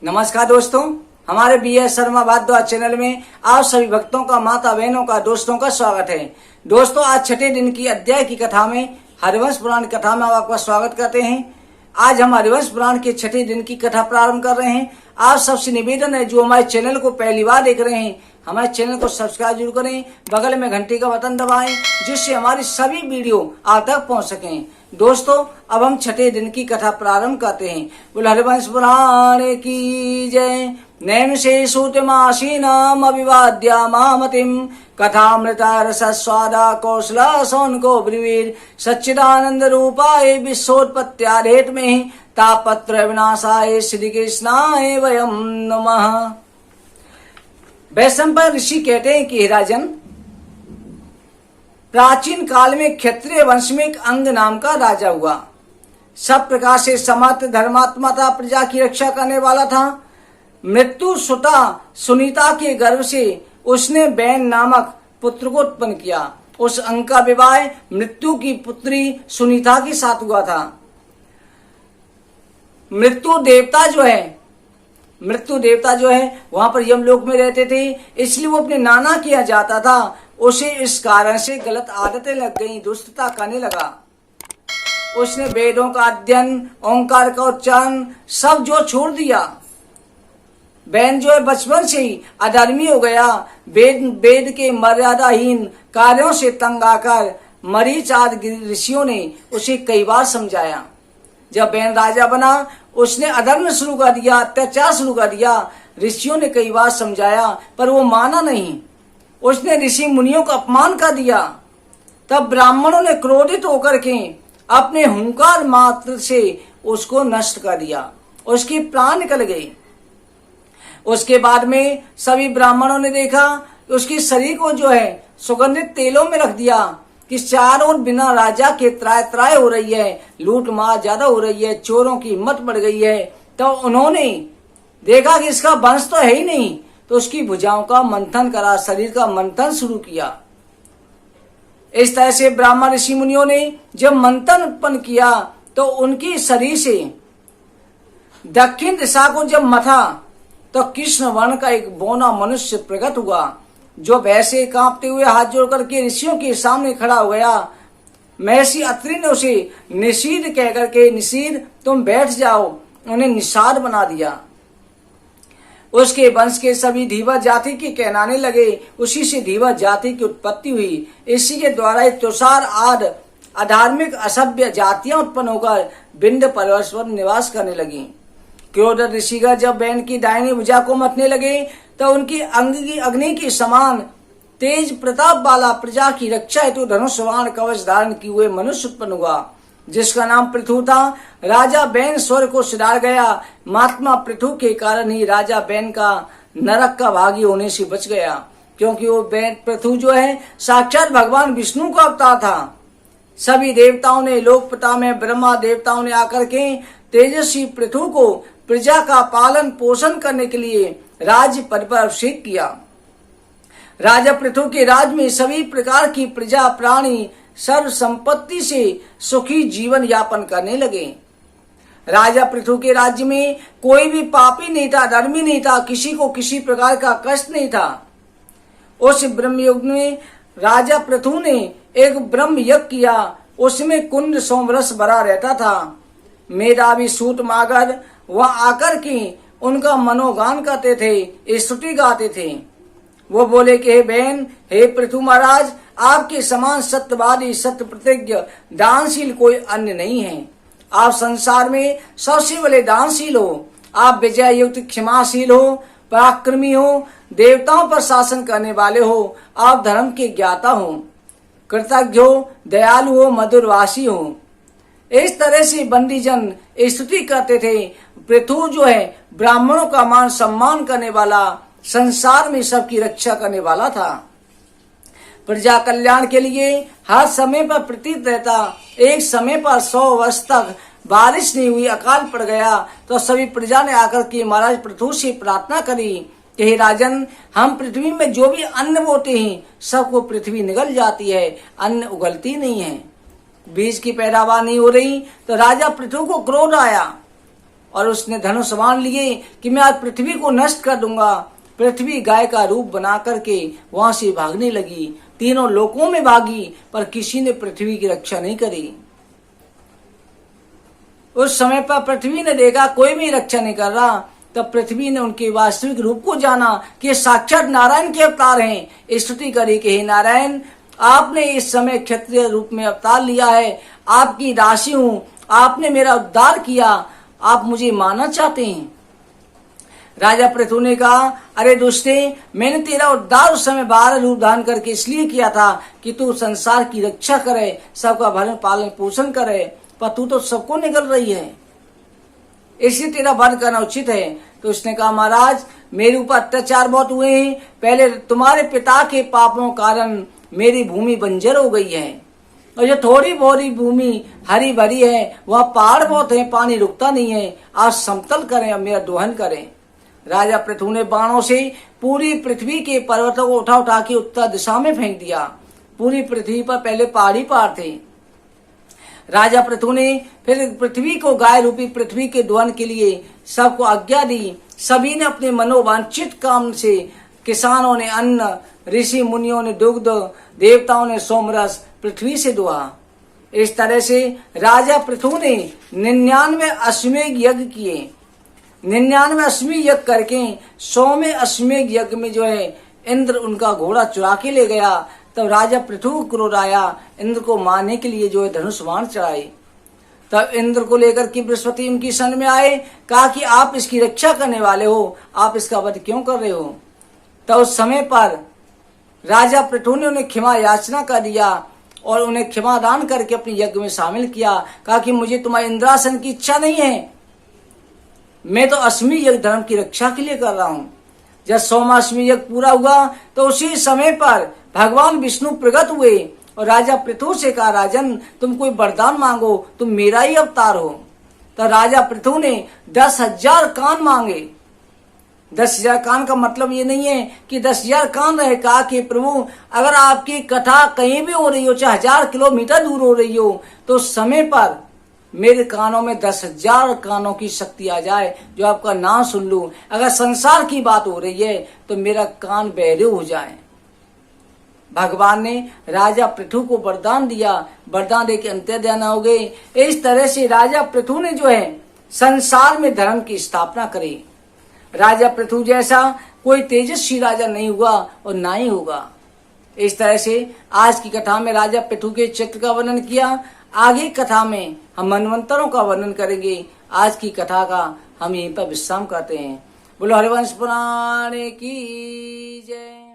नमस्कार दोस्तों, हमारे BS शर्मा भारद्वाज चैनल में आप सभी भक्तों का, माता बहनों का, दोस्तों का स्वागत है। दोस्तों, आज छठे दिन की अध्याय की कथा में, हरिवंश पुराण कथा में आपका स्वागत करते हैं। आज हम हरिवंश पुराण के छठे दिन की कथा प्रारंभ कर रहे हैं। आप सबसे निवेदन है, जो हमारे चैनल को पहली बार देख रहे हैं, हमारे चैनल को सब्सक्राइब जरूर करें, बगल में घंटी का बटन दबाएं, जिससे हमारी सभी वीडियो आप तक पहुंच सकें। दोस्तों, अब हम छठे दिन की कथा प्रारंभ करते हैं। बोल हरिवंश पुराण की जय। नैन से सूतमासीनाम अभिवाद्या मामतिम कथामृता रसस्वादा कौशला सौनको ब्रवीर सच्चिदानंद रूपाय विश्वोत्पत्त्यादेत में तापत्र विनाशाय श्री कृष्णाय वयम नमः। वैशंपायन ऋषि कहते हैं कि राजन, प्राचीन काल में क्षत्रिय वंश में एक अंग नाम का राजा हुआ। सब प्रकार से समर्थ, धर्मात्मा था, प्रजा की रक्षा करने वाला था। मृत्यु सुता सुनीता के गर्भ से उसने बैन नामक पुत्र को उत्पन्न किया। उस अंग का विवाह मृत्यु की पुत्री सुनीता के साथ हुआ था। मृत्यु देवता जो है वहां पर यमलोक में रहते थे, इसलिए वो अपने नाना किया जाता था। उसे इस कारण से गलत आदतें लग गई, दुष्टता करने लगा। उसने वेदों का अध्ययन, ओंकार का उच्चारण सब जो छोड़ दिया। बहन जो है बचपन से ही अधर्मी हो गया। वेद के मर्यादाहीन कार्यों से तंग आकर मरीच आदि ऋषियों ने उसे कई बार समझाया। जब बहन राजा बना, उसने अधर्म शुरू कर दिया, अत्याचार शुरू कर दिया। ऋषियों ने कई बार समझाया, पर वो माना नहीं। उसने ऋषि मुनियों का अपमान कर दिया। तब ब्राह्मणों ने क्रोधित होकर के अपने हुंकार मात्र से उसको नष्ट कर दिया। उसके प्राण निकल गए। उसके बाद में सभी ब्राह्मणों ने देखा कि उसके शरीर को जो है सुगंधित तेलों में रख दिया कि चारों ओर बिना राजा के त्राय त्राय हो रही है, लूट मार ज्यादा हो रही है, चोरों की हिम्मत बढ़ गई है। तो उन्होंने देखा कि इसका वंश तो है ही नहीं, तो उसकी भुजाओं का मंथन करा, शरीर का मंथन शुरू किया। इस तरह से ब्राह्मण ऋषि मुनियों ने जब मंथन उत्पन्न किया, तो उनकी शरीर से दक्षिण दिशा को जब मथा, तो कृष्ण वर्ण का एक बौना मनुष्य प्रकट हुआ, जो वैसे कांपते हुए हाथ जोड़ करके ऋषियों के सामने खड़ा हो गया। महर्षि अत्रि ने उसे निषीद कह करके, निषीद तुम बैठ जाओ, उन्हें निषाद बना दिया। उसके वंश के सभी धीवज जाति के कहलाने लगे। उसी से धीवज जाति की उत्पत्ति हुई। इसी के द्वारा तुषार आदि अधार्मिक असभ्य जातियां उत्पन्न होकर विंध्य पर्वत पर निवास करने लगी। क्रोध ऋषिगण जब बैन की दाहिनी भुजा को मथने लगे, तो उनकी अंग की अग्नि के समान तेज प्रताप वाला प्रजा की रक्षा हेतु धनुष बाण कवच धारण किए हुए मनुष्य उत्पन्न हुआ, जिसका नाम पृथु था। राजा बैन स्वर्ग को सिधार गया। महात्मा पृथु के कारण ही राजा बैन का नरक का भागी होने से बच गया, क्योंकि वो बैन पृथु जो है साक्षात भगवान विष्णु का अवतार था। सभी देवताओं ने, लोकपिता में ब्रह्मा देवताओं ने आकर के तेजस्वी पृथु को प्रजा का पालन पोषण करने के लिए राज्य पद पर अभिषेक किया। राजा पृथु के राज में सभी प्रकार की प्रजा प्राणी सर्व संपत्ति से सुखी जीवन यापन करने लगे। राजा पृथु के राज्य में कोई भी पापी नहीं था, धर्मी नहीं था, किसी को किसी प्रकार का कष्ट नहीं था। उस ब्रह्मयुग में राजा पृथु ने एक ब्रह्म यज्ञ किया। उसमें कुंड सोमरस भरा रहता था। मेधावी सूत मागर वह आकर के उनका मनोगान करते थे, स्तुति गाते थे। वो बोले कि हे बहन, हे पृथु महाराज, आपके समान सत्यवादी, सत्य प्रतिज्ञ, दानशील कोई अन्य नहीं है। आप संसार में सबसे बड़े दानशील हो। आप विजय युक्त, क्षमाशील हो, पराक्रमी हो, देवताओं पर शासन करने वाले हो। आप धर्म के ज्ञाता हो, कृतज्ञ हो, दयालु हो, मधुरवासी हो। इस तरह से बंदीजन स्तुति करते थे। पृथु जो है ब्राह्मणों का मान सम्मान करने वाला, संसार में सबकी रक्षा करने वाला था। प्रजा कल्याण के लिए हर समय पर प्रतीत रहता। एक समय पर 100 वर्ष तक बारिश नहीं हुई, अकाल पड़ गया, तो सभी प्रजा ने आकर के महाराज पृथु से प्रार्थना करी कि हे राजन, हम पृथ्वी में जो भी अन्न बोते हैं, सबको पृथ्वी निगल जाती है, अन्न उगलती नहीं है, बीज की पैदावार नहीं हो रही। तो राजा पृथु को क्रोध आया और उसने धनुष बाण लिए कि मैं आज पृथ्वी को नष्ट कर दूंगा। पृथ्वी गाय का रूप बना करके वहां से भागने लगी, तीनों लोकों में भागी, पर किसी ने पृथ्वी की रक्षा नहीं करी। उस समय पर पृथ्वी ने देखा कोई भी रक्षा नहीं कर रहा, तब पृथ्वी ने उनके वास्तविक रूप को जाना कि साक्षात नारायण के अवतार हैं। स्तुति करी कि हे नारायण, आपने इस समय क्षत्रिय रूप में अवतार लिया है, आपकी दासी हूं, आपने मेरा उद्धार किया, आप मुझे मानना चाहते हैं। राजा पृथु ने कहा, अरे दुष्टे, मैंने तेरा उद्धार उस समय 12 रूप धारण करके इसलिए किया था कि तू संसार की रक्षा करे, सबका भरण पालन पोषण करे, पर तू तो सबको निगल रही है, इसलिए तेरा वध करना उचित है। तो उसने कहा, महाराज, मेरे ऊपर अत्याचार बहुत हुए हैं। पहले तुम्हारे पिता के पापों कारण मेरी भूमि बंजर हो गई है, और जो थोड़ी बोरी भूमि हरी भरी है, वह पहाड़ बहुत है, पानी रुकता नहीं है, आज समतल करें और मेरा दोहन करें। राजा पृथु ने बाणों से पूरी पृथ्वी के पर्वतों को उठा उठा के उत्तर दिशा में फेंक दिया। पूरी पृथ्वी पर पहले पहाड़ी पहाड़ थे। राजा पृथु ने फिर पृथ्वी को, गाय रूपी पृथ्वी के दोहन के लिए सबको आज्ञा दी। सभी ने अपने मनोवांछित काम से, किसानों ने अन्न, ऋषि मुनियों ने दुग्ध, देवताओं ने सोमरस पृथ्वी से दुआ। इस तरह से राजा पृथु ने 99 अश्वमेध यज्ञ किए। 99 अश्वमेध यज्ञ करके 100वें अश्वमेध यज्ञ में जो है इंद्र उनका घोड़ा चुरा के ले गया। तब राजा पृथु को क्रोध आया, इंद्र को मारने के लिए जो है धनुष बाण चढ़ाए। तब इंद्र को लेकर के बृहस्पति उनकी शरण में आए, कहा कि आप इसकी रक्षा करने वाले हो, आप इसका वध क्यों कर रहे हो। तब उस समय पर राजा पृथु ने उन्हें क्षमा याचना कर दिया और उन्हें क्षमा दान करके अपने यज्ञ में शामिल किया। कहा कि मुझे तुम्हारे इंद्रासन की इच्छा नहीं है, मैं तो अश्वमेध यज्ञ धर्म की रक्षा के लिए कर रहा हूं। जब 100वां अश्वमेध यज्ञ पूरा हुआ तो उसी समय पर भगवान विष्णु प्रकट हुए और राजा पृथु से कहा, राजन, तुम कोई वरदान मांगो, तुम मेरा ही अवतार हो। तो राजा पृथु ने 10,000 कान मांगे। 10,000 कान का मतलब ये नहीं है कि 10,000 कान रहे। कहा कि प्रभु, अगर आपकी कथा कहीं भी हो रही हो, चाहे 1000 किलोमीटर दूर हो रही हो, तो समय पर मेरे कानों में 10,000 कानों की शक्ति आ जाए, जो आपका नाम सुन लूं। अगर संसार की बात हो रही है तो मेरा कान बहरे हो जाए। भगवान ने राजा पृथु को वरदान दिया, वरदान दे के अंतर्ध्यान हो गए। इस तरह से राजा पृथु ने जो है संसार में धर्म की स्थापना करी। राजा पृथु जैसा कोई तेजस्वी राजा नहीं हुआ और ना ही होगा। इस तरह से आज की कथा में राजा पृथु के चरित्र का वर्णन किया। आगे कथा में हम मनवंतरों का वर्णन करेंगे। आज की कथा का हम यहीं पर विश्राम करते हैं। बोलो हरिवंश पुराण की जय।